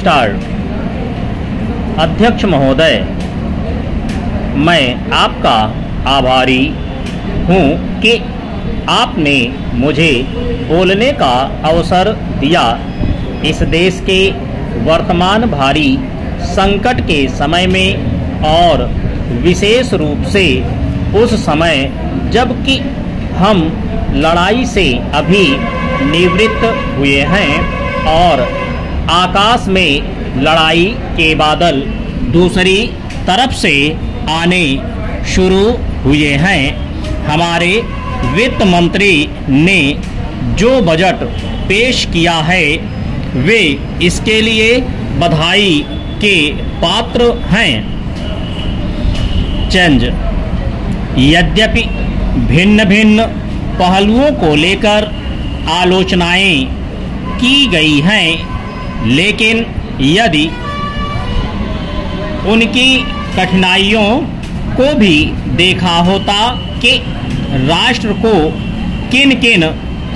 Start. अध्यक्ष महोदय, मैं आपका आभारी हूँ कि आपने मुझे बोलने का अवसर दिया। इस देश के वर्तमान भारी संकट के समय में और विशेष रूप से उस समय जबकि हम लड़ाई से अभी निवृत्त हुए हैं और आकाश में लड़ाई के बादल दूसरी तरफ से आने शुरू हुए हैं। हमारे वित्त मंत्री ने जो बजट पेश किया है वे इसके लिए बधाई के पात्र हैं। चेंज। यद्यपि भिन्न भिन्न पहलुओं को लेकर आलोचनाएं की गई हैं, लेकिन यदि उनकी कठिनाइयों को भी देखा होता कि राष्ट्र को किन किन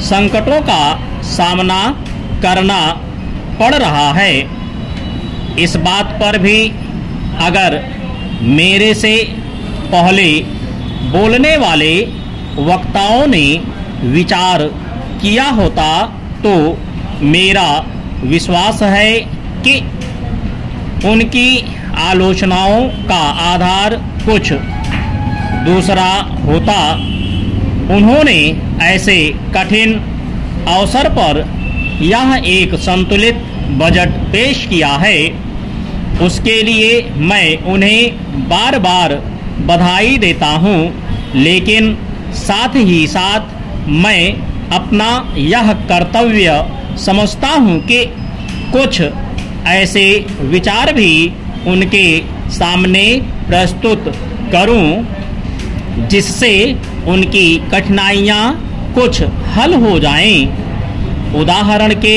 संकटों का सामना करना पड़ रहा है, इस बात पर भी अगर मेरे से पहले बोलने वाले वक्ताओं ने विचार किया होता तो मेरा विश्वास है कि उनकी आलोचनाओं का आधार कुछ दूसरा होता। उन्होंने ऐसे कठिन अवसर पर यह एक संतुलित बजट पेश किया है, उसके लिए मैं उन्हें बार बार बधाई देता हूं, लेकिन साथ ही साथ मैं अपना यह कर्तव्य समझता हूं कि कुछ ऐसे विचार भी उनके सामने प्रस्तुत करूं जिससे उनकी कठिनाइयां कुछ हल हो जाएं। उदाहरण के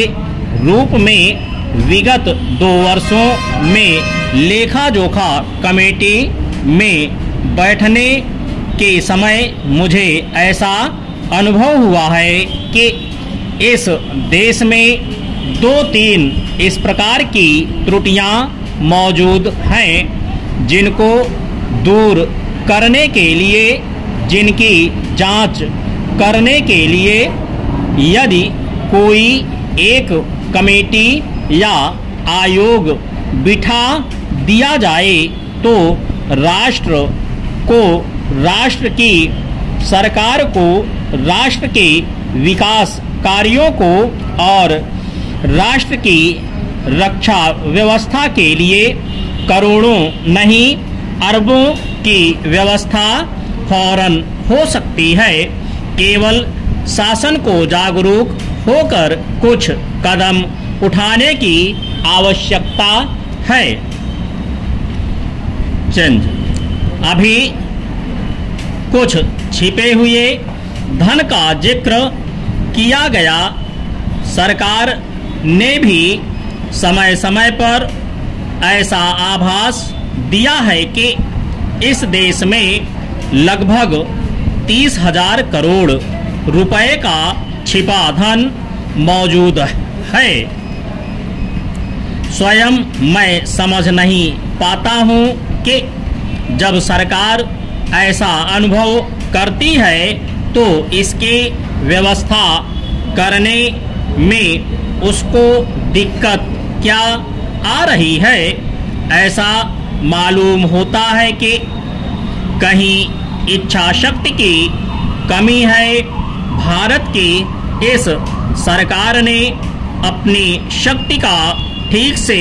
रूप में विगत 2 वर्षों में लेखा जोखा कमेटी में बैठने के समय मुझे ऐसा अनुभव हुआ है कि इस देश में 2-3 इस प्रकार की त्रुटियां मौजूद हैं जिनको दूर करने के लिए, जिनकी जांच करने के लिए यदि कोई एक कमेटी या आयोग बिठा दिया जाए तो राष्ट्र को, राष्ट्र की सरकार को, राष्ट्र के विकास कार्यों को और राष्ट्र की रक्षा व्यवस्था के लिए करोड़ों नहीं अरबों की व्यवस्था फौरन हो सकती है। केवल शासन को जागरूक होकर कुछ कदम उठाने की आवश्यकता है। चेंज। अभी कुछ छिपे हुए धन का जिक्र किया गया। सरकार ने भी समय समय पर ऐसा आभास दिया है कि इस देश में लगभग 30,000 करोड़ रुपए का छिपा धन मौजूद है। स्वयं मैं समझ नहीं पाता हूं कि जब सरकार ऐसा अनुभव करती है तो इसकी व्यवस्था करने में उसको दिक्कत क्या आ रही है। ऐसा मालूम होता है कि कहीं इच्छा शक्ति की कमी है। भारत की इस सरकार ने अपनी शक्ति का ठीक से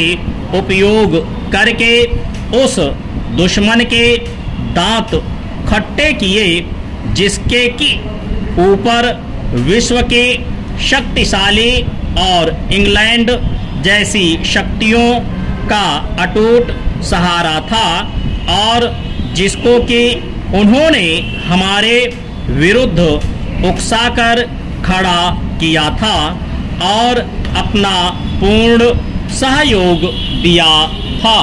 उपयोग करके उस दुश्मन के दांत खट्टे किए जिसके की ऊपर विश्व के शक्तिशाली और इंग्लैंड जैसी शक्तियों का अटूट सहारा था और जिसको कि उन्होंने हमारे विरुद्ध उकसाकर खड़ा किया था और अपना पूर्ण सहयोग दिया था।